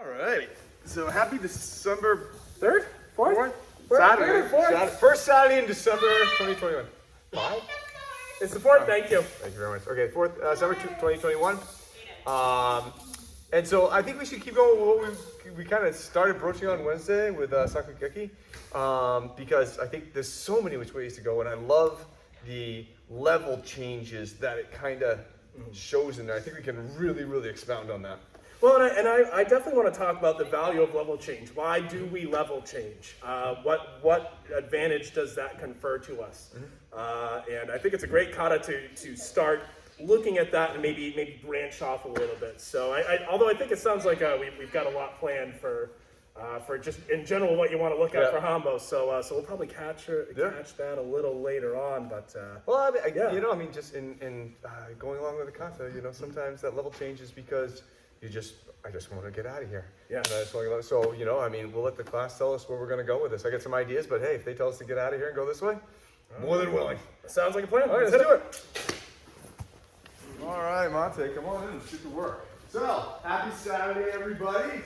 All right. So happy December 3rd? 4th? Saturday. 4th? First Saturday in December 2021. 5? It's the 4th, thank you. Thank you very much. Okay, 4th December 2021. And so I think we should keep going with what we kind of started broaching on Wednesday with Sakugeki, because I think there's so many which ways to go, and I love the level changes that it kind of shows in there. I think we can really, really expound on that. Well, and I definitely want to talk about the value of level change. Why do we level change? What advantage does that confer to us? And I think it's a great kata to start looking at that and maybe branch off a little bit. So although I think it sounds like we've got a lot planned for just in general what you want to look at for Hanbok. So we'll probably catch that a little later on. But well, I mean, just in going along with the kata, sometimes that level changes because I just want to get out of here. Yeah. And I just want to so, I mean, we'll let the class tell us where we're going to go with this. I got some ideas, but hey, if they tell us to get out of here and go this way, more than willing. Sounds like a plan. All right, let's do it. All right, Monte, come on in. Let's get to work. So, happy Saturday, everybody.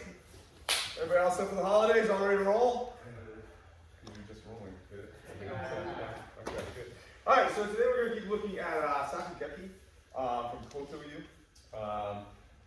Everybody all set for the holidays? All ready to roll? You're just rolling. Good. Okay, good. All right, so today we're going to keep looking at Sakugeki from Koto Yu.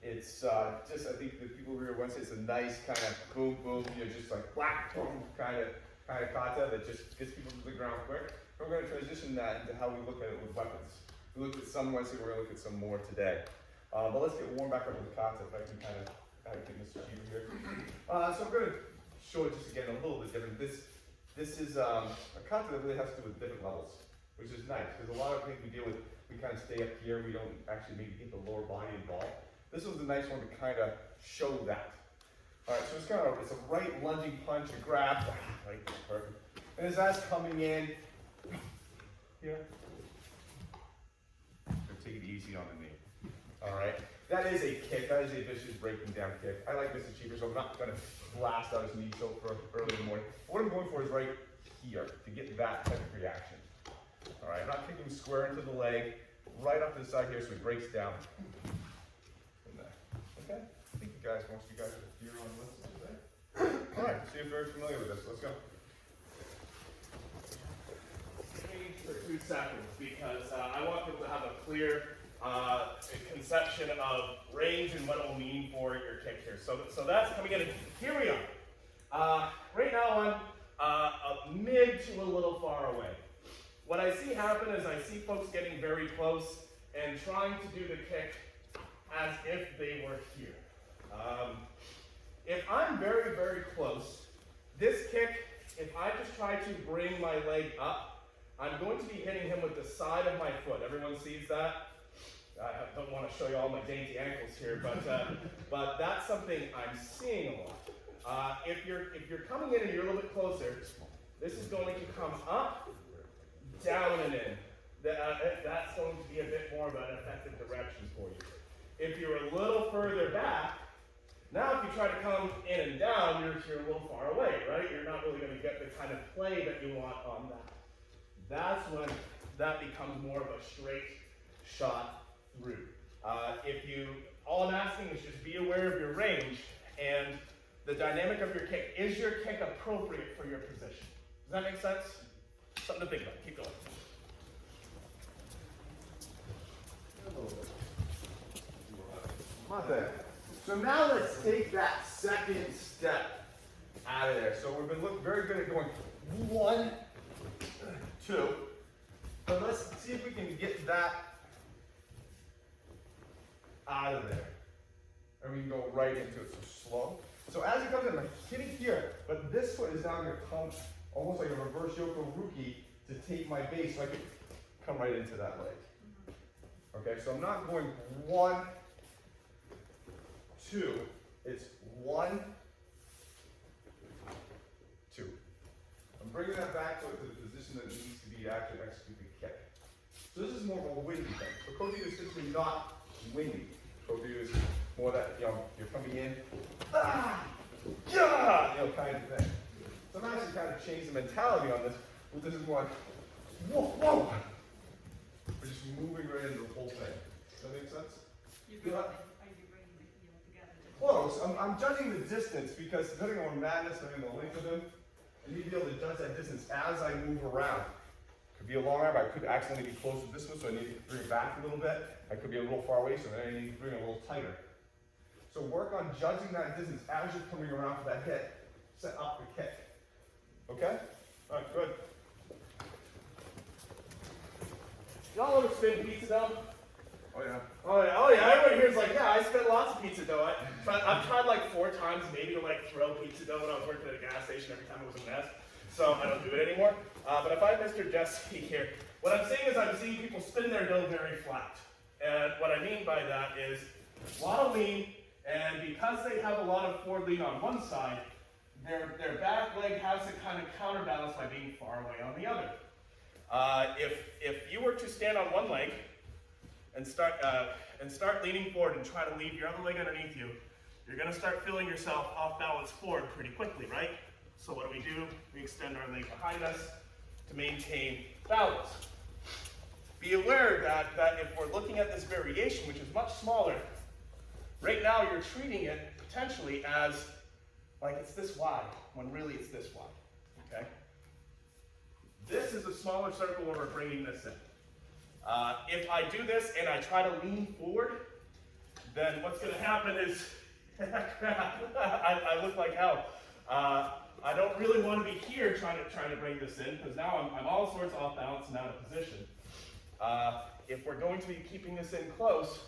It's just, I think the people who were here Wednesday, it's a nice kind of boom, boom, just like whack, boom, kind of kata that just gets people to the ground quick. And we're going to transition that into how we look at it with weapons. We looked at some Wednesday, we're going to look at some more today. But let's get warm back up with the kata, if I can kind of get Mr. Cheater here. So I'm going to show it just again a little bit different. This is a kata that really has to do with different levels, which is nice, because a lot of things we deal with, we kind of stay up here, we don't actually maybe get the lower body involved. This one's a nice one to kind of show that. All right, so it's a right lunging punch, a grab, right, perfect. And as that's coming in, here, take it easy on the knee. All right, that is a kick. That is a vicious breaking down kick. I like Mr. Cheaper, so I'm not going to blast out his knee so early in the morning. What I'm going for is right here to get that type of reaction. All right, I'm not kicking square into the leg, right up to the side here, so he breaks down. Okay, I think most of you guys are here on this today. All right, see if you're very familiar with this. Let's go. Change for 2 seconds because I want people to have a clear conception of range and what it will mean for your kick here. So that's coming in. Here we are. Right now I'm a mid to a little far away. What I see happen is I see folks getting very close and trying to do the kick as if they were here. If I'm very, very close, this kick, if I just try to bring my leg up, I'm going to be hitting him with the side of my foot. Everyone sees that? I don't want to show you all my dainty ankles here, but that's something I'm seeing a lot. If you're coming in and you're a little bit closer, this is going to come up, down and in. That's going to be a bit more of an effective direction for you. If you're a little further back, now if you try to come in and down, you're a little far away, right? You're not really going to get the kind of play that you want on that. That's when that becomes more of a straight shot through. All I'm asking is just be aware of your range and the dynamic of your kick. Is your kick appropriate for your position? Does that make sense? Something to think about. Keep going. Monte. So now let's take that second step out of there. So we've been looking very good at going 1, 2. But let's see if we can get that out of there. And we can go right into it, so slow. So as it comes in, I'm hitting here, but this foot is now going to come almost like a reverse Yoko Ruki to take my base so I can come right into that leg. Okay, so I'm not going 1, 2. It's 1, 2. I'm bringing that back to the position that needs to be to actually execute the kick. So this is more of a windy thing. So Koto is simply not windy. Koto is more that, you're coming in, kind of thing. So I'm actually kind of change the mentality on this. But this is more like, whoa, whoa. We're just moving right into the whole thing. Does that make sense? Are you bringing the heel together? Close. So I'm judging the distance because depending on madness and the length of him, I need to be able to judge that distance as I move around. Could be a long arm, I could accidentally be close to this one, so I need to bring it back a little bit. I could be a little far away, so then I need to bring it a little tighter. So work on judging that distance as you're coming around for that hit. Set up the kick. Okay? All right, good. Y'all ever spin pizza dough? Oh yeah. Oh yeah, everybody here is like, yeah, I spent lots of pizza dough. I've tried like 4 times maybe to like throw pizza dough when I was working at a gas station. Every time it was a mess. So I don't do it anymore. But if I have Mr. Jesse here, what I'm saying is I'm seeing people spin their dough very flat. And what I mean by that is a lot of lean, and because they have a lot of forward lean on one side, their back leg has to kind of counterbalance by being far away on the other. If you were to stand on one leg and start leaning forward and try to leave your other leg underneath you, you're going to start feeling yourself off balance forward pretty quickly, right? So what do? We extend our leg behind us to maintain balance. Be aware that if we're looking at this variation, which is much smaller, right now you're treating it potentially as like it's this wide, when really it's this wide, okay? This is a smaller circle where we're bringing this in. If I do this and I try to lean forward, then what's going to happen is, I look like hell. I don't really want to be here trying to bring this in, because now I'm all sorts off balance and out of position. If we're going to be keeping this in close,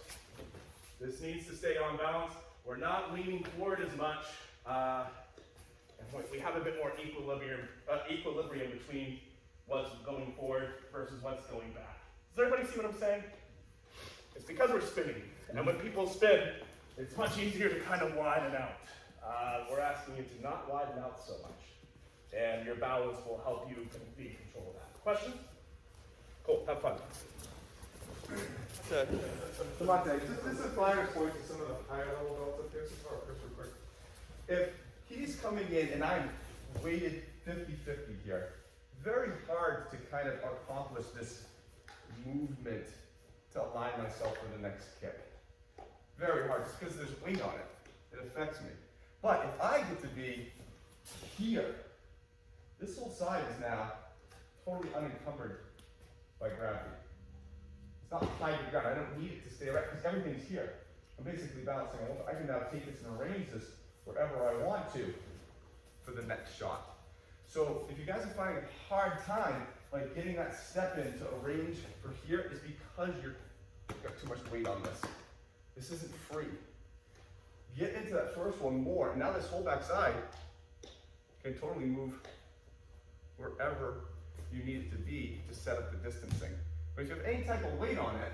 this needs to stay on balance. We're not leaning forward as much. And we have a bit more equilibrium between what's going forward versus what's going back. Does everybody see what I'm saying? It's because we're spinning. And when people spin, it's much easier to kind of widen out. We're asking you to not widen out so much. And your balance will help you be in control of that. Questions? Cool, have fun. Devontae, this is a finer point to some of the higher level belts up here. So Chris, real quick. If he's coming in and I'm weighted 50-50 here, very hard to kind of accomplish this movement to align myself for the next kick. Very hard, just because there's weight on it. It affects me. But if I get to be here, this whole side is now totally unencumbered by gravity. It's not tied to the ground. I don't need it to stay right because everything's here. I'm basically balancing on one. I can now take this and arrange this wherever I want to for the next shot. So if you guys are finding a hard time like getting that step in to arrange for here, is because you've got too much weight on this. This isn't free. Get into that first one more. And now this whole back side can totally move wherever you need it to be to set up the distancing. But if you have any type of weight on it,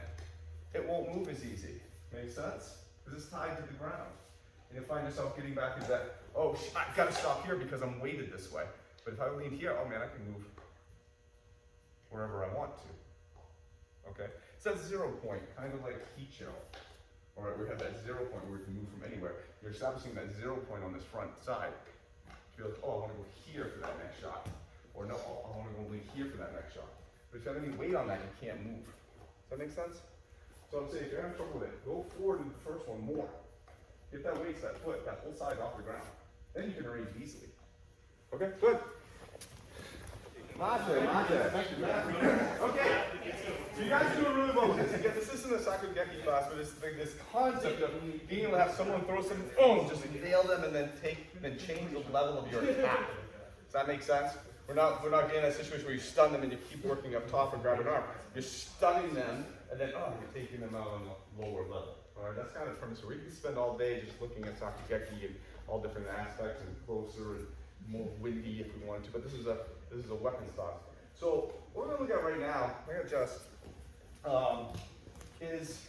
it won't move as easy. Make sense? Because it's tied to the ground. And you'll find yourself getting back into that, oh, I've got to stop here because I'm weighted this way. But if I lean here, oh man, I can move wherever I want to. Okay? So that's 0 point, kind of like heat chill. Or we have that 0 point where we can move from anywhere. You're establishing that 0 point on this front side. Feel like, oh, I want to go here for that next shot. Or no, I want to go lean here for that next shot. But if you have any weight on that, you can't move. Does that make sense? So I'm saying, if you're having trouble with it, go forward in the first one more. Get that weight, that foot, that whole side off the ground. Then you can arrange easily. Okay, good. Mate. Okay, so you guys are doing really well with this. Again, this isn't a Sakugeki class, but it's this concept of being able to have someone throw some, just nail them and then change the level of your attack. Does that make sense? We're not getting that situation where you stun them and you keep working up top and grab an arm. You're stunning them and then you're taking them out on a lower level. All right, that's kind of the premise. We can spend all day just looking at Sakugeki and all different aspects and closer and more windy if we wanted to, but this is a weapon style. So what we're going to look at right now, I'm going to adjust, is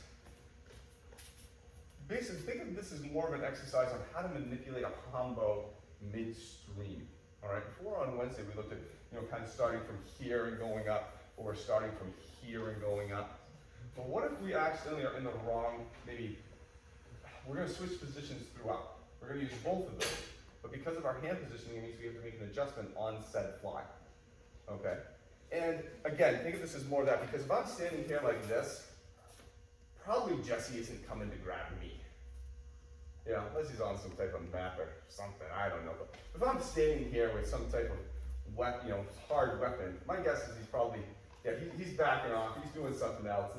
basically think of this as more of an exercise on how to manipulate a combo midstream. All right. Before on Wednesday we looked at kind of starting from here and going up, or starting from here and going up. But what if we accidentally are in the wrong? Maybe we're going to switch positions throughout. We're going to use both of those. But because of our hand positioning, it means we have to make an adjustment on said fly. Okay? And again, think of this as more of that, because if I'm standing here like this, probably Jesse isn't coming to grab me. Yeah, unless he's on some type of map or something, I don't know. But if I'm standing here with some type of hard weapon, my guess is he's probably, he's backing off, he's doing something else.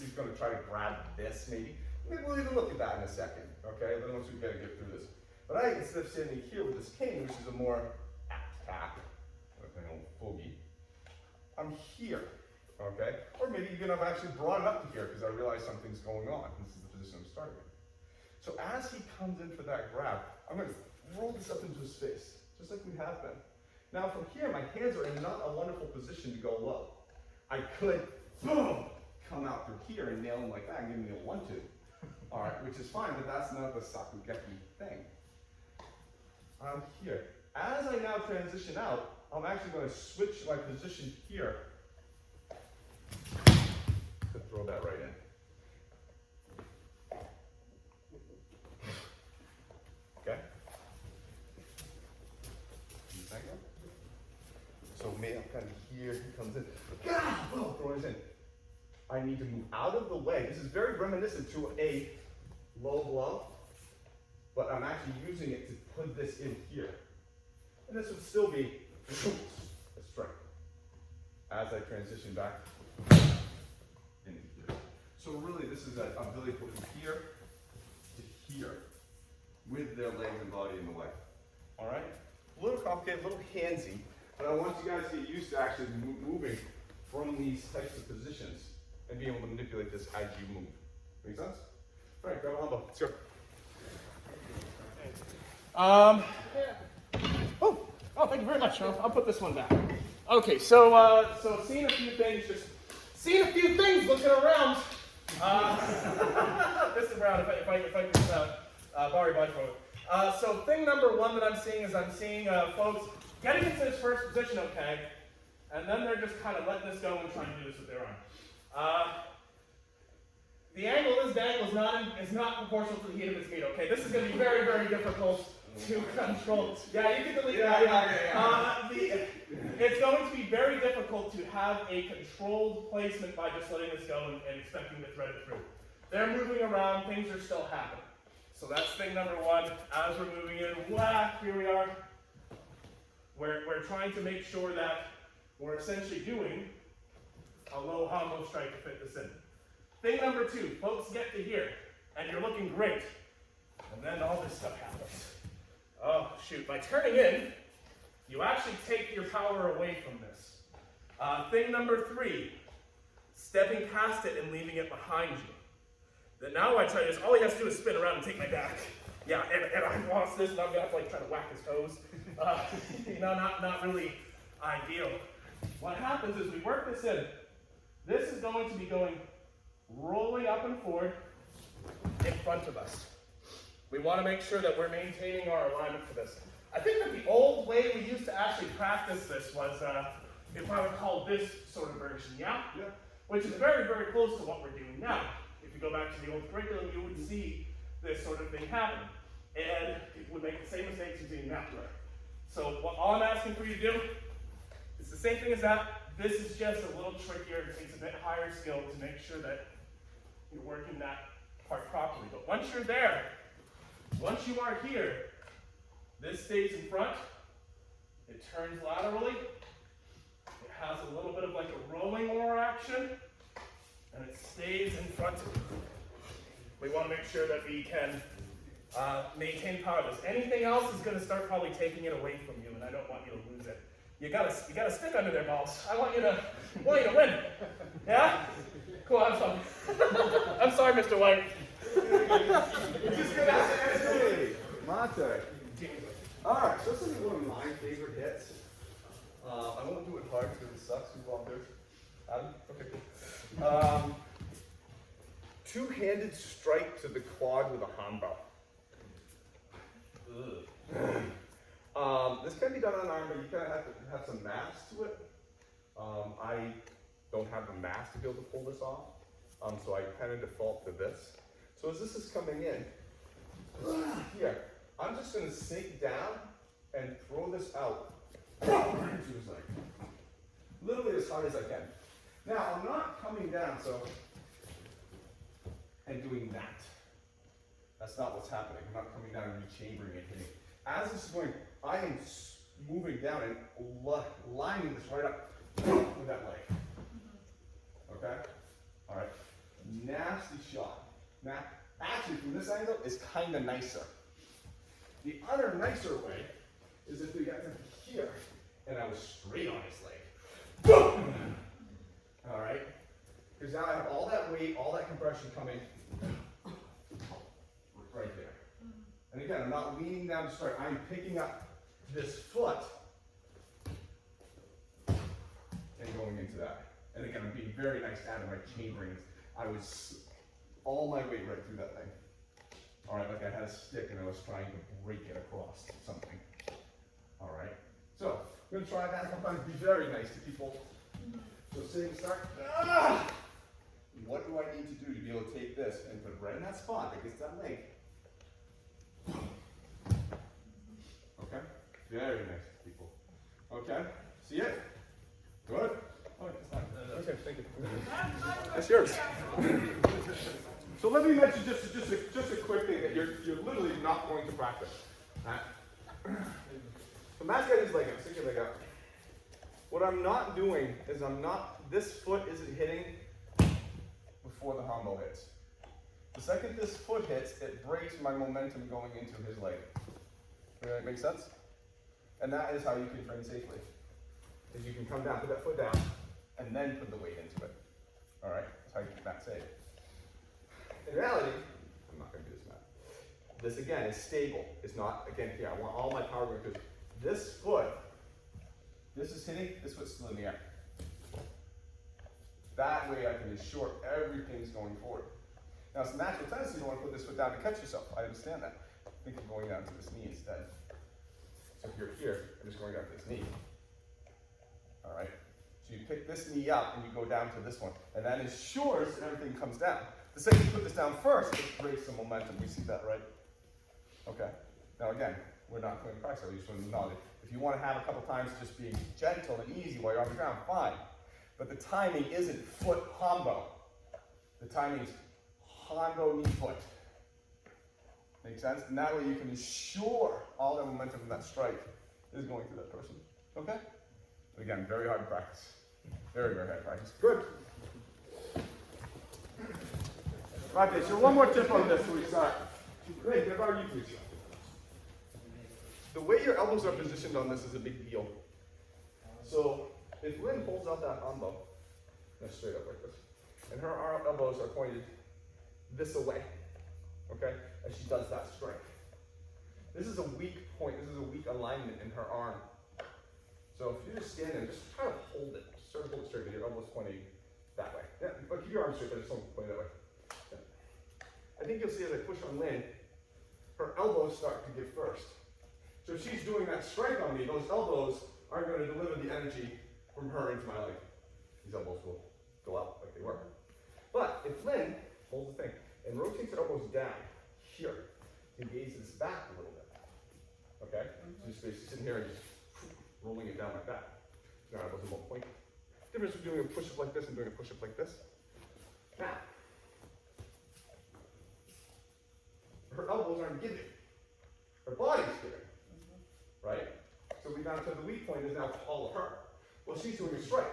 He's gonna try to grab this maybe. Maybe we'll even look at that in a second, okay? Then once we gotta get through this. But instead of standing here with this cane, which is a more apt cap, like my own fogey, I'm here, okay? Or maybe even I've actually brought it up to here because I realize something's going on. This is the position I'm starting in. So as he comes in for that grab, I'm gonna roll this up into his face, just like we have been. Now from here, my hands are in not a wonderful position to go low. I could, boom, come out through here and nail him like that and give me a 1-2. All right, which is fine, but that's not the Sakugeki thing. I'm here. As I now transition out, I'm actually going to switch my position here to throw that right in. Okay? So maybe I'm kind of here, he comes in, boom, throw it in. I need to move out of the way. This is very reminiscent to a low blow, but I'm actually using it to put this in here. And this would still be a strike as I transition back into here. So really this is an ability to go from here to here with their legs and body in the way. All right? A little complicated, a little handsy, but I want you guys to get used to actually moving from these types of positions and being able to manipulate this as you move. Make sense? All right, grab a Hanbok. Let's go. Oh, thank you very much. I'll put this one back. Okay, so seeing a few things, looking around. This is around if I can borrow your bike for it. So thing number one that I'm seeing is folks getting into this first position, okay, and then they're just kind of letting this go and trying to do this with their arm. The angle of this dangle is not proportional to the heat of its meat, okay? This is going to be very, very difficult to control. Yeah, you can delete that. It's going to be very difficult to have a controlled placement by just letting this go and expecting to thread it through. They're moving around, things are still happening. So that's thing number one. As we're moving in, whack, here we are. We're trying to make sure that we're essentially doing a low Hanbok strike to fit this in. Thing number two, folks get to here, and you're looking great. And then all this stuff happens. Oh, shoot, by turning in, you actually take your power away from this. Thing number three, stepping past it and leaving it behind you. Then now I try this, all he has to do is spin around and take my back. Yeah, and I lost this, and I'm gonna have to try to whack his toes. Not really ideal. What happens is we work this in. This is going to be going rolling up and forward in front of us. We want to make sure that we're maintaining our alignment for this. I think that the old way we used to actually practice this was, if I would call this sort of version, yeah? Which is very, very close to what we're doing now. If you go back to the old curriculum, you would see this sort of thing happen. And people would make the same mistakes you're doing now. So all I'm asking for you to do is the same thing as that. This is just a little trickier. It takes a bit higher skill to make sure that you're working that part properly. But once you're there, once you are here, this stays in front. It turns laterally. It has a little bit of like a rolling oar action, and it stays in front of you. We want to make sure that we can maintain power. Anything else is going to start probably taking it away from you, and I don't want you to lose it. You gotta stick under their balls. I want you to win. Yeah? Cool, have fun. I'm sorry, Mr. White. Just gonna say, Monte. Alright, so this is one of my favorite hits. I won't do it hard because it sucks. Who volunteers? Adam? Okay, cool. Two-handed strike to the quad with a Hanbok. This can be done on arm, but you kind of have to have some mass to it. I don't have the mass to be able to pull this off, so I kind of default to this. So as this is coming in, here, I'm just going to sink down and throw this out into his leg. Literally as hard as I can. Now, I'm not coming down, and doing that. That's not what's happening. I'm not coming down and rechambering and hitting. As this is going, I am moving down and lining this right up with that leg. Okay? All right. Nasty shot. Now, actually, from this angle, it's kind of nicer. The other nicer way is if we got to here and I was straight on his leg. Boom! All right? Because now I have all that weight, all that compression coming right there. And again, I'm not leaning down to start. I'm picking up this foot and going into that. And again, I'm being very nice out of my chambering. I was all my weight right through that thing. All right, like I had a stick and I was trying to break it across something. All right, so I'm going to try that a couple times. Be very nice to people. So sitting start. Ah! What do I need to do to be able to take this and put it right in that spot that gets that leg? Okay, very nice to people. Okay, see it? Good. Oh, it's not. Okay, thank you. That's yours. So let me mention just a quick thing that you're literally not going to practice. So Matt's got his leg up, stick your leg up. What I'm not doing is this foot isn't hitting before the Hanbok hits. The second this foot hits, it breaks my momentum going into his leg. Does that make sense? And that is how you can train safely. Is you can come down, put that foot down, and then put the weight into it. All right, that's how you keep that safe. In reality, I'm not going to do this, Matt. This again is stable. It's not, again, here, I want all my power going through. This foot, this is hitting, this foot's still in the air. That way I can ensure everything's going forward. Now it's a natural tendency to want to put this foot down to catch yourself. I understand that. Think of going down to this knee instead. So if you're here, I'm just going down to this knee. All right? So you pick this knee up and you go down to this one. And that ensures that everything comes down. The second you put this down first, it breaks some momentum. We see that, right? Okay. Now again, we're not going to practice. We just want to know that if you want to have a couple times just being gentle and easy while you're on the ground, fine. But the timing isn't foot Hanbok. The timing is Hanbok knee foot. Make sense? And that way you can ensure all the momentum from that strike is going through that person. Okay? But again, very hard practice. Very, very hard practice. Good. Okay, so one more tip on this before we start. Great, how about you please? The way your elbows are positioned on this is a big deal. So if Lynn holds out that Hanbok, straight up like this, and her elbows are pointed this away, okay, as she does that strike. This is a weak point, this is a weak alignment in her arm. So if you just stand there, just try to hold it. Just try to hold it straight with your elbows pointing that way. Yeah, but keep your arms straight, but just don't point that way. Yeah. I think you'll see as I push on Lynn, her elbows start to give first. So if she's doing that strike on me, those elbows aren't going to deliver the energy from her into my leg. These elbows will go out like they were. But if Lynn holds the thing and rotates her elbows down here, engages back a little bit. Okay? So just basically sitting here and just rolling it down like that. So now our elbows are more pointed. Difference between doing a push-up like this and doing a push-up like this. Now, her elbows aren't giving. Her body's giving. Right? So we down to the weak point is now all of her. Well, she's doing a strike.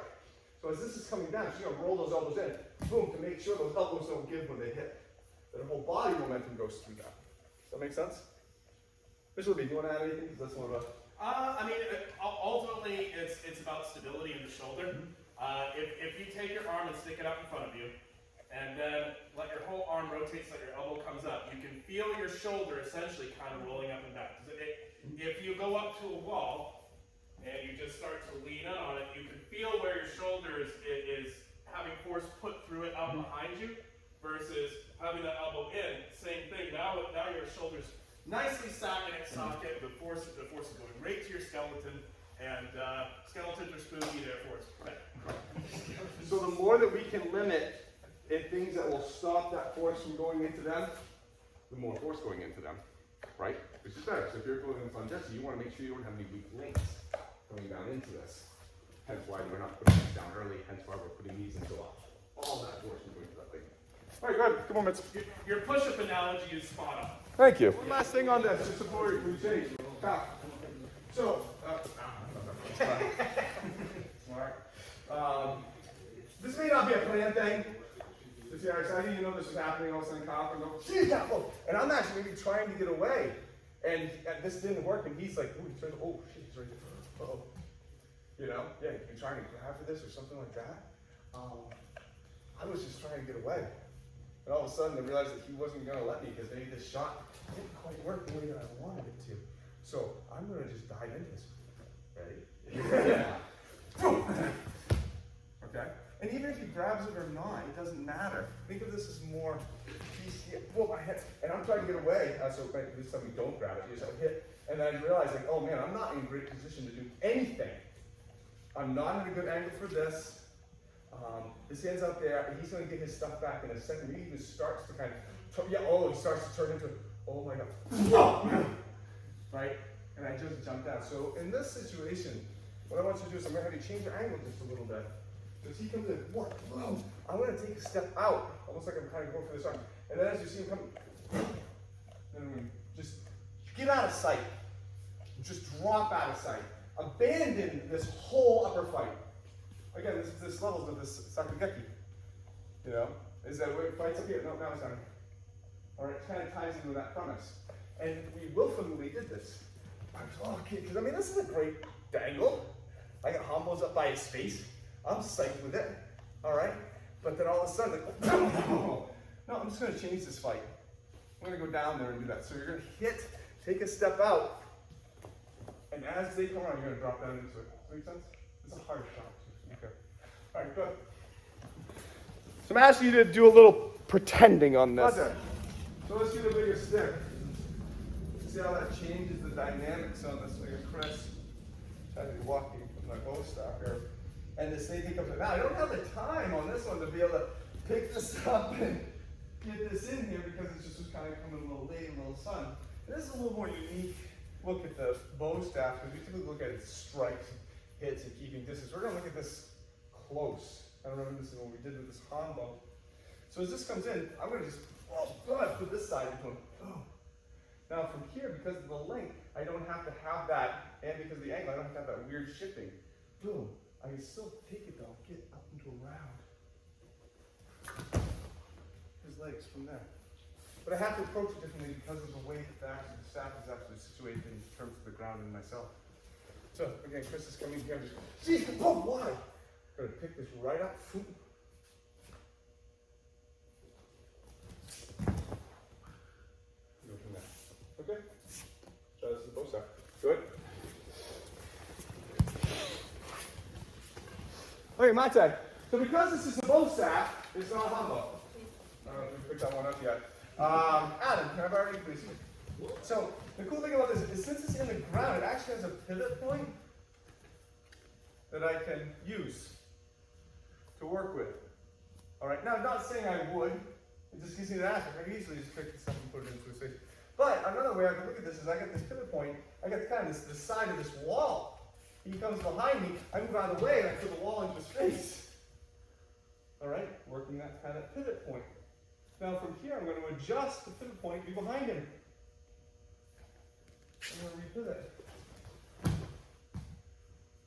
So as this is coming down, she's going to roll those elbows in, boom, to make sure those elbows don't give when they hit. That her whole body momentum goes through that. Does that make sense? Mr. Libby, do you want to add anything? Because that's one of the... I mean, ultimately, it's about stability in the shoulder. If you take your arm and stick it up in front of you, and then let your whole arm rotate so that your elbow comes up, you can feel your shoulder essentially kind of rolling up and down. If you go up to a wall and you just start to lean on it, you can feel where your shoulder is having force put through it out behind you versus having that elbow in. Same thing. Now your shoulder's nicely sat in its socket. The force is going right to your skeleton, and skeletons are spooky, therefore it's right. So the more that we can limit things that will stop that force from going into them, the more force going into them, right? Which is better. So if you're going on Jesse, you want to make sure you don't have any weak links going down into this. Hence why we're not putting these down early, hence why we're putting these into all that force is going to that leg. All right, good. Come on, Mitz. Your push-up analogy is spot on. Thank you. One last thing on this, just before we change. So, this may not be a planned thing. I didn't know this was happening. All of a sudden, cop and go, "Geez, yeah, oh." And I'm actually maybe trying to get away, and this didn't work. And he's like, "Ooh, he's right. Oh, shit, he's right there. Oh, you know, yeah, you're trying to grab for this or something like that." I was just trying to get away, and all of a sudden, I realized that he wasn't going to let me because maybe this shot didn't quite work the way that I wanted it to. So I'm going to just dive into this. Ready? Yeah. Okay. And even if he grabs it or not, it doesn't matter. Think of this as more, whoa, my head, and I'm trying to get away, so this time we don't grab it, you just hit, and then I realize, like, oh man, I'm not in a great position to do anything. I'm not in a good angle for this. This hand's out there, and he's going to get his stuff back in a second. He even starts to kind of, he starts to turn into, oh my God, right? And I just jumped out. So in this situation, what I want you to do is I'm going to have you change your angle just a little bit. Because he comes in, what? Boom. I'm going to take a step out, almost like I'm kind of going for this arm. And then as you see him come, then we just get out of sight. Just drop out of sight. Abandon this whole upper fight. Again, this levels of this Sakugeki. You know, is that where it fights up here? No, now it's not. Or it kind of ties into that premise. And we willfully did this. I was, oh, okay, because I mean, this is a great dangle. I got Hanbok's up by his face. I'm psyched with it, all right? But then all of a sudden, like, no, I'm just going to change this fight. I'm going to go down there and do that. So you're going to hit, take a step out, and as they come around, you're going to drop down into it. Does that make sense? It's a hard shot. Okay. All right, good. So I'm asking you to do a little pretending on this. So let's get a bigger stick. See how that changes the dynamics on this. Like Chris, trying to be walking with my bow staff here. And this thing comes in. Now, I don't have the time on this one to be able to pick this up and get this in here because it's just kind of coming a little late, a little sun. And this is a little more unique look at the bow staff because we typically look at its strikes, hits, and keeping distance. We're going to look at this close. I remember this is what we did with this Hanbok. So as this comes in, I'm going to just put this side into him. Now from here, because of the length, I don't have to have that, and because of the angle, I don't have to have that weird shifting. Boom. I can still take it though, get up into around his legs from there. But I have to approach it differently because of the way that the staff is actually situated in terms of the ground and myself. So again, Chris is coming here. Geez, oh, why? I'm going to pick this right up. Go from there. Okay? Try this with both sides. Good. Okay, my turn. So because this is a bow staff, it's not a Hanbok. I don't know if we picked that one up yet. Adam, can I borrow you, please? So the cool thing about this is since it's in the ground, it actually has a pivot point that I can use to work with. All right. Now, I'm not saying I would. It just gives me the aspect. I can easily just pick this up and put it into a space. But another way I can look at this is I get this pivot point. I get kind of this side of this wall. He comes behind me, I move out of the way, and I put the wall into his face. All right, working that kind of pivot point. Now from here, I'm going to adjust the pivot point to be behind him. I'm going to repivot.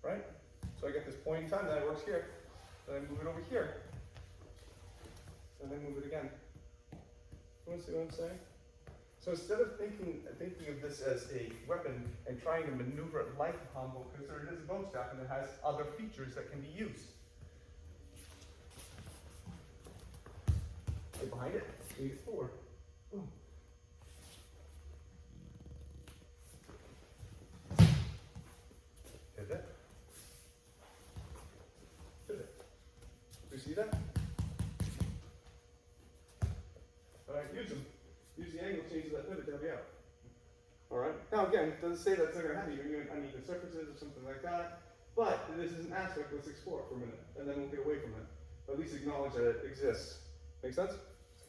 Right? So I get this point in time, then it works here. Then I move it over here. And then move it again. You want to see what I'm saying? So instead of thinking of this as a weapon and trying to maneuver it like a Hanbok, because it is a bow staff and it has other features that can be used. Get behind it, lead it forward. Boom. Pivot. Pivot. Do you see that? All right, use them. Use the angle change of that pivot to help you out. Alright? Now again, it doesn't say that's not going to happen. You're going to uneven surfaces or something like that. But this is an aspect, let's explore it for a minute. And then we'll get away from it. But at least acknowledge that it exists. Make sense?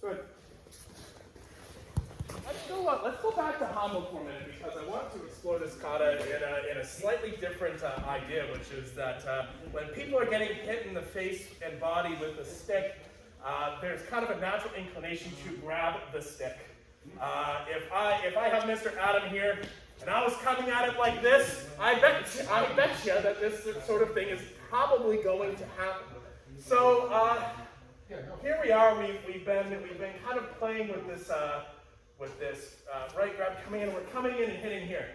Good. Let's go back to Hanbok for a minute because I want to explore this kata in a slightly different idea, which is that when people are getting hit in the face and body with a stick, there's kind of a natural inclination to grab the stick. If I have Mr. Adam here, and I was coming at it like this, I bet you that this sort of thing is probably going to happen. So here we are. We've been kind of playing with this right grab coming in. And we're coming in and hitting here.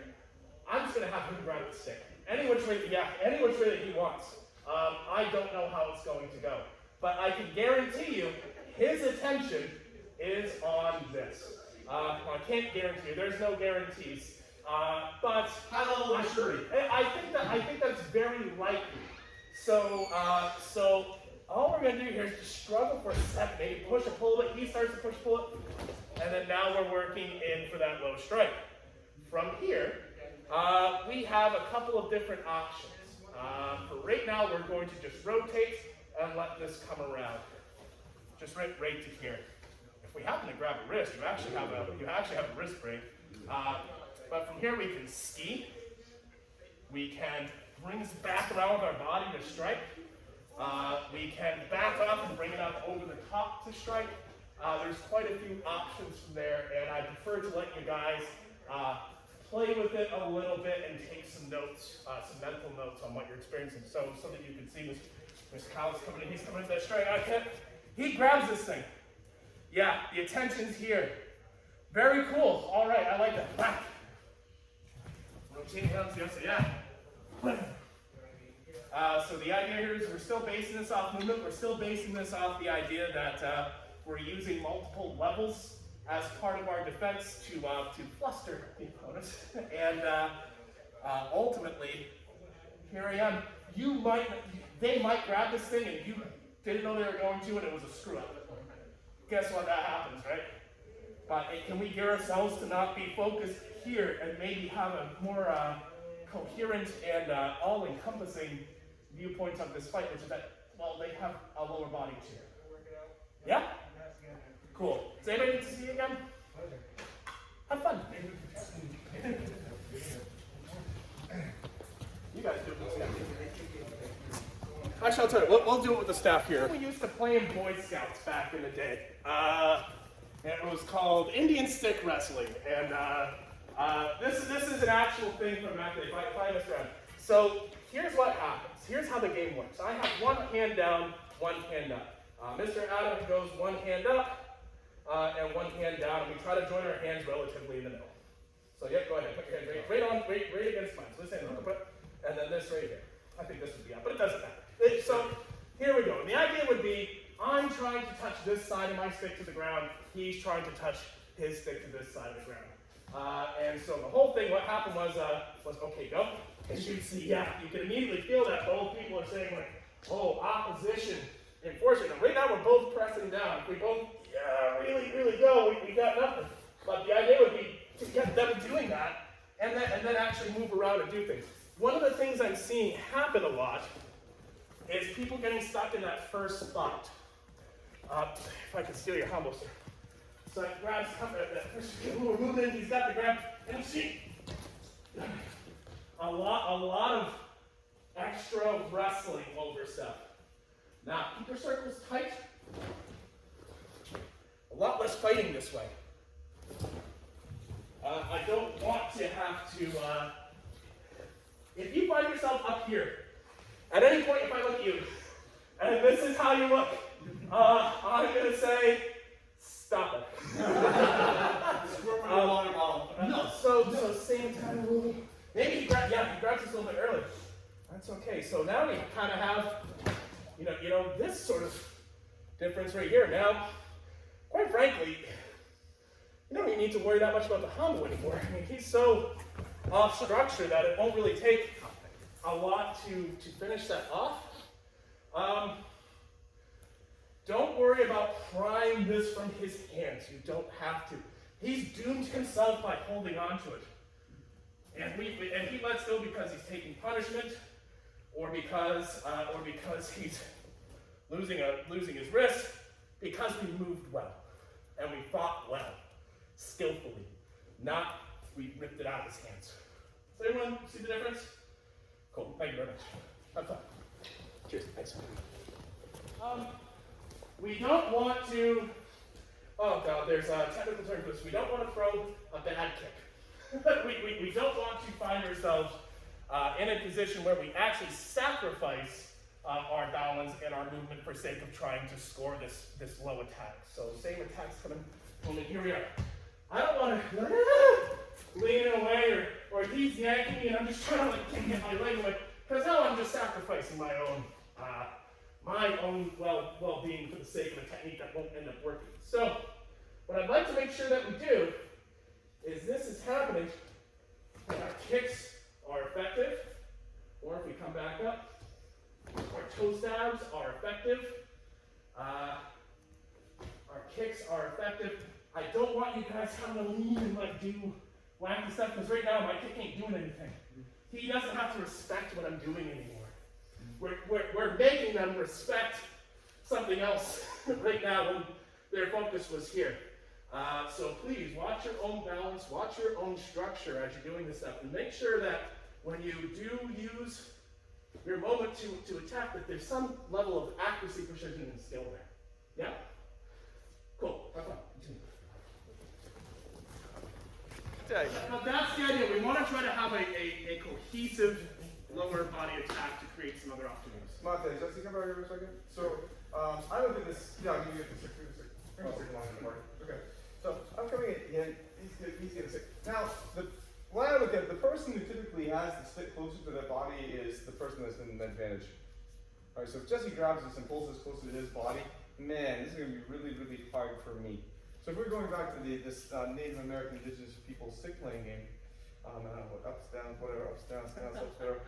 I'm just going to have him grab the stick any which way that he wants. I don't know how it's going to go, but I can guarantee you his attention is on this. I can't guarantee you. There's no guarantees. But High level of maturity. I think that's very likely. So all we're gonna do here is just struggle for a second, maybe push and pull it. He starts to push, pull it, and then now we're working in for that low strike. From here, we have a couple of different options. For right now, we're going to just rotate and let this come around, just right to here. If we happen to grab a wrist, you actually have a wrist break. But from here we can ski. We can bring this back around with our body to strike. We can back up and bring it up over the top to strike. There's quite a few options from there, and I prefer to let you guys play with it a little bit and take some notes, some mental notes on what you're experiencing, so that you can see Mr. Kyle's coming in. He's coming in that strike. He grabs this thing. Yeah, the attention's here. Very cool. All right, I like that. Back. Rotating down to the other side. Yeah. So the idea here is we're still basing this off movement. We're still basing this off the idea that we're using multiple levels as part of our defense to fluster the opponent. And ultimately, here I am. They might grab this thing and you didn't know they were going to, and it was a screw up. Guess what? That happens, right? But can we gear ourselves to not be focused here and maybe have a more coherent and all-encompassing viewpoint of this fight, which is that, well, they have a lower body too. Yeah? Cool. Does anybody need to see you again? Have fun. You guys do it. Actually, I'll tell you, we'll do it with the staff here. We used to play in Boy Scouts back in the day. It was called Indian stick wrestling, and this is an actual thing from back then. If I mess around. So here's what happens. Here's how the game works. I have one hand down, one hand up. Mr. Adam goes one hand up and one hand down, and we try to join our hands relatively in the middle. So yeah, go ahead. Put your hand right against mine. So this hand, and then this right here. I think this would be up, but it doesn't matter. So here we go. And the idea would be I'm trying to touch this side of my stick to the ground. He's trying to touch his stick to this side of the ground. And so the whole thing, what happened was okay, go. And you see, yeah, you can immediately feel that both people are saying like, oh, opposition, enforcement. And right now we're both pressing down. If we both, really go, we got nothing. But the idea would be to get them doing that and then actually move around and do things. One of the things I'm seeing happen a lot is people getting stuck in that first spot. If I can steal your Hanbok, sir. So I grab that first movement, he's got the grab, and see, a lot of extra wrestling over stuff. Now, keep your circles tight. A lot less fighting this way. I don't want to have to, if you find yourself up here, at any point if I look at you, and this is how you look, I'm going to say, stop it. No. So same time movie. Maybe he grabs us a little bit early. That's okay. So now we kind of have, you know, this sort of difference right here. Now, quite frankly, you don't even need to worry that much about the Hanbok anymore. I mean, he's so off structure that it won't really take a lot to finish that off. Don't worry about prying this from his hands. You don't have to. He's doomed himself by holding on to it. And he lets go because he's taking punishment, or because he's losing his wrist, because we moved well and we fought well, skillfully, not we ripped it out of his hands. Does everyone see the difference? Cool. Thank you very much. Have fun. Cheers. Thanks. we don't want to, oh God, there's a technical term for this. We don't want to throw a bad kick. we don't want to find ourselves in a position where we actually sacrifice our balance and our movement for sake of trying to score this low attack. So same attacks coming, only here we are. I don't want to lean away or he's yanking me and I'm just trying to like get my leg away, because now I'm just sacrificing my own well-being for the sake of a technique that won't end up working. So what I'd like to make sure that we do is this is happening when our kicks are effective, or if we come back up, our toe stabs are effective, our kicks are effective. I don't want you guys having to lean and like do wacky stuff, because right now my kick ain't doing anything. He doesn't have to respect what I'm doing anymore. We're making them respect something else right now when their focus was here. So please watch your own balance, watch your own structure as you're doing this stuff, and make sure that when you do use your moment to attack, that there's some level of accuracy, precision, and skill there. Yeah? Cool. Have fun. Now that's the idea. We want to try to have a cohesive lower body attack to create some other opportunities. Monte, just come over here for a second. So, I look at this. Yeah, you get the okay. So I'm coming in. He's getting sick. Now, when I look at it, the person who typically has the stick closer to their body is the person that's in an advantage. All right. So if Jesse grabs this and pulls this closer to his body, man, this is going to be really, really hard for me. So if we're going back to this Native American indigenous people stick playing game, I don't know what ups, downs, whatever, ups, downs, ups, whatever.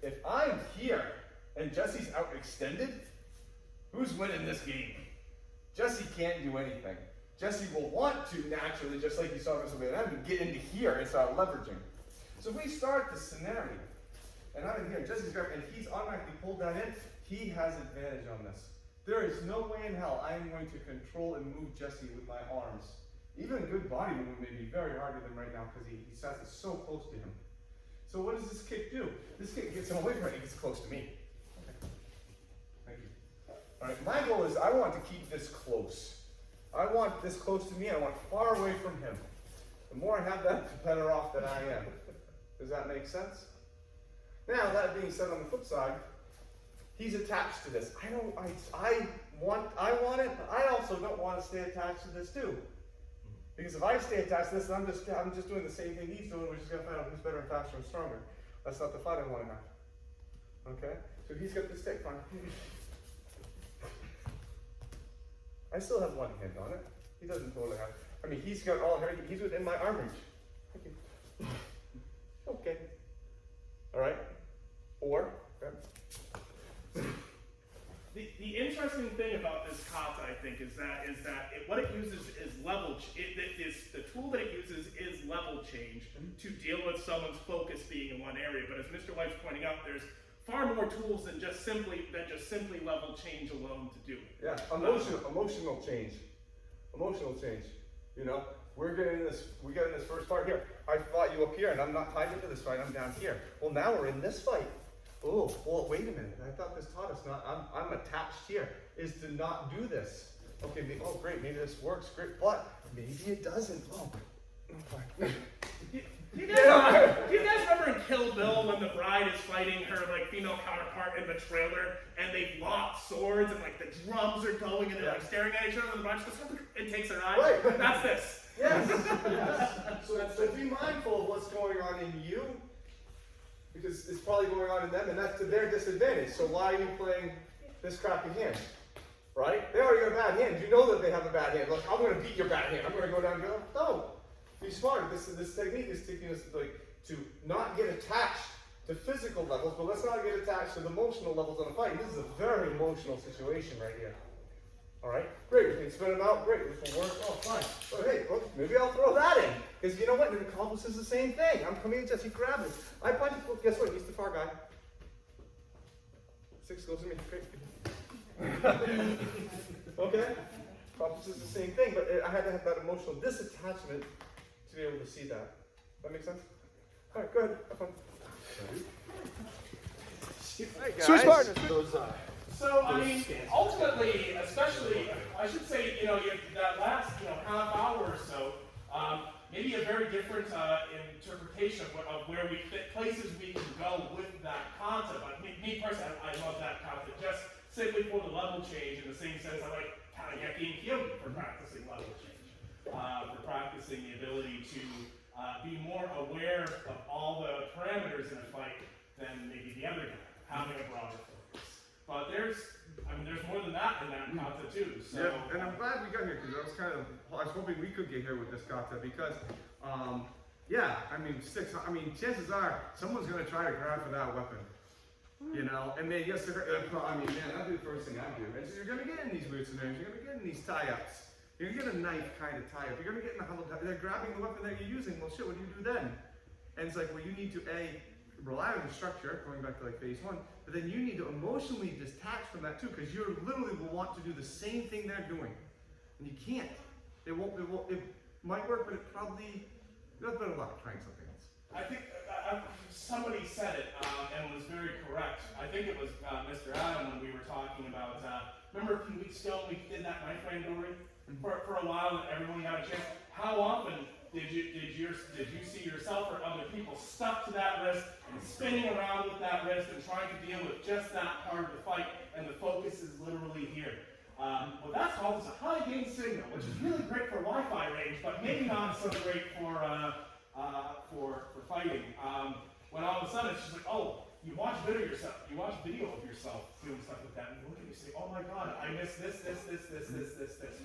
If I'm here and Jesse's out extended, who's winning this game? Jesse can't do anything. Jesse will want to naturally, just like you saw Mr. Weapoons, get into here and start leveraging. So if we start the scenario, and I'm in here, and Jesse's grabbing, and he's automatically pulled that in, he has advantage on this. There is no way in hell I am going to control and move Jesse with my arms. Even a good body movement may be very hard with him right now because he sets it so close to him. So what does this kick do? This kick gets him away from it, it gets close to me. Okay. Thank you. All right, my goal is I want to keep this close. I want this close to me, I want far away from him. The more I have that, the better off that I am. Does that make sense? Now, that being said, on the flip side, he's attached to this. I want it, but I also don't want to stay attached to this too. Because if I stay attached to this, I'm just doing the same thing he's doing, we're just gonna find out who's better and faster and stronger. That's not the fight I want to have. Okay? So he's got the stick, fine. I still have one hand on it. He doesn't totally have. I mean, he's got all he's within my arm reach. Thank you. Okay. All right. Or. Okay. The interesting thing about this kata, I think, is that what it uses is level. The tool that it uses is level change to deal with someone's focus being in one area. But as Mr. White's pointing out, there's far more tools than just simply level change alone to do. Yeah, emotional change. Emotional change. You know, we get in this first part here. I fought you up here, and I'm not tied into this fight. I'm down here. Well, now we're in this fight. Oh, well, wait a minute. I thought this taught us I'm attached here, is to not do this. Okay, great, maybe this works, great, but maybe it doesn't. Oh, okay. Do you guys remember in Kill Bill when the bride is fighting her female counterpart in the trailer, and they've locked swords and the drums are going and they're staring at each other, and the bride just goes and takes her eye? Right. That's this. Yes. So be mindful of what's going on in you, because it's probably going on in them, and that's to their disadvantage. So why are you playing this crappy hand? Right? They already got a bad hand. You know that they have a bad hand. Look, I'm going to beat your bad hand. I'm going to go down and go, no. Be smart. This technique is taking us to not get attached to physical levels, but let's not get attached to the emotional levels on a fight. This is a very emotional situation right here. All right? Great. We can spin them out. Great. This will work. Oh, fine. But hey, look, maybe I'll throw that in. Because you know what? It accomplishes the same thing. I'm coming in, Jesse, grab it. I punch it. Well, guess what? He's the far guy. 6 goes to me. Great. Okay? Accomplishes the same thing, but I had to have that emotional disattachment to be able to see that. That make sense? All right, go ahead. Have fun. Switch partners. Those So, I mean, ultimately, especially, I should say, that last, half hour or so, maybe a very different interpretation of where places we can go with that concept. But me personally, I love that concept just simply for the level change in the same sense I like Hanbok and Kyoto for practicing level change, for practicing the ability to be more aware of all the parameters in a fight than maybe the other guy, having a broader focus. But there's more than that in that kata too. So, yeah, and I'm glad we got here because I was hoping we could get here with this kata because, chances are someone's gonna try to grab for that weapon, and then yes, that'd be the first thing I'd do. And so you're gonna get in these weird scenarios. You're gonna get in these tie-ups. You're gonna get a knife kind of tie-up. You're gonna get in the huddle tie. They're grabbing the weapon that you're using. Well, shit, what do you do then? And it's like, well, you need to rely on the structure, going back to like phase one, but then you need to emotionally detach from that too, because you literally will want to do the same thing they're doing, and you can't. It might work, but it probably there's better luck trying something else. I think somebody said it and was very correct. I think it was Mr. Adam when we were talking about. Remember a few weeks ago we did that knife randori for a while, and everyone got a chance. How often did you see yourself or other people stuck to that wrist and spinning around with that wrist and trying to deal with just that part of the fight, and the focus is literally here? Well, that's called as a high gain signal, which is really great for Wi-Fi range, but maybe not so great for fighting. When all of a sudden it's just like, oh, you watch video of yourself doing stuff like that, and you look at it and you say, oh my god, I missed this.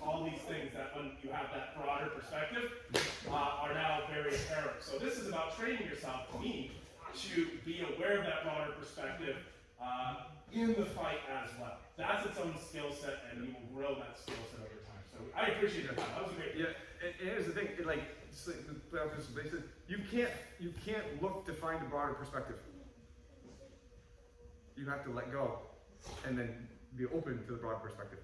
All these things that when you have that broader perspective are now very apparent. So this is about training yourself, to me, to be aware of that broader perspective in the fight as well. That's its own skill set, and you will grow that skill set over time. So I appreciate your time. That was a great. Yeah, and here's the thing, you can't look to find a broader perspective. You have to let go, and then be open to the broader perspective.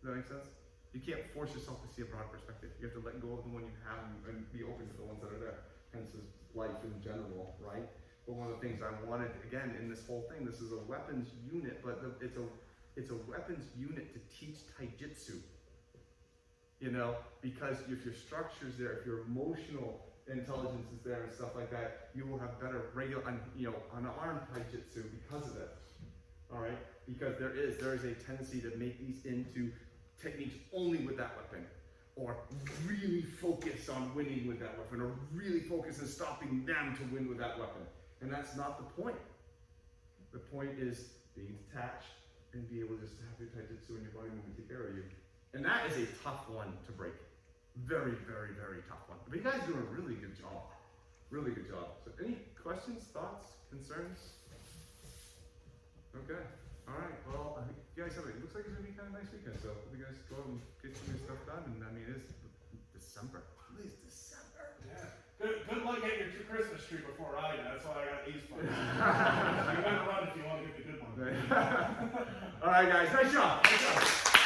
Does that make sense? You can't force yourself to see a broader perspective. You have to let go of the one you have and be open to the ones that are there. Hence is life in general, right? But one of the things I wanted, again, in this whole thing, this is a weapons unit, but it's a weapons unit to teach taijutsu. Because if your structure's there, if your emotional intelligence is there and stuff like that, you will have better unarmed taijutsu because of it. All right? Because there is a tendency to make these into techniques only with that weapon, or really focus on winning with that weapon, or really focus on stopping them to win with that weapon. And that's not the point. The point is being detached and be able just to have your taijutsu and your body movement take care of you. And that is a tough one to break. Very, very, very tough one. But you guys are doing a really good job. Really good job. So any questions, thoughts, concerns? Okay. All right. Well, I think you guys have it. Looks like it's going to be kind of a nice weekend. So hope you guys go out and get some of your stuff done. And it is December. It is December. Yeah. Good luck getting your Christmas tree before I do. That's why I got these ones. You gotta run if you want to get the good one. All right, guys. Nice job. Nice job.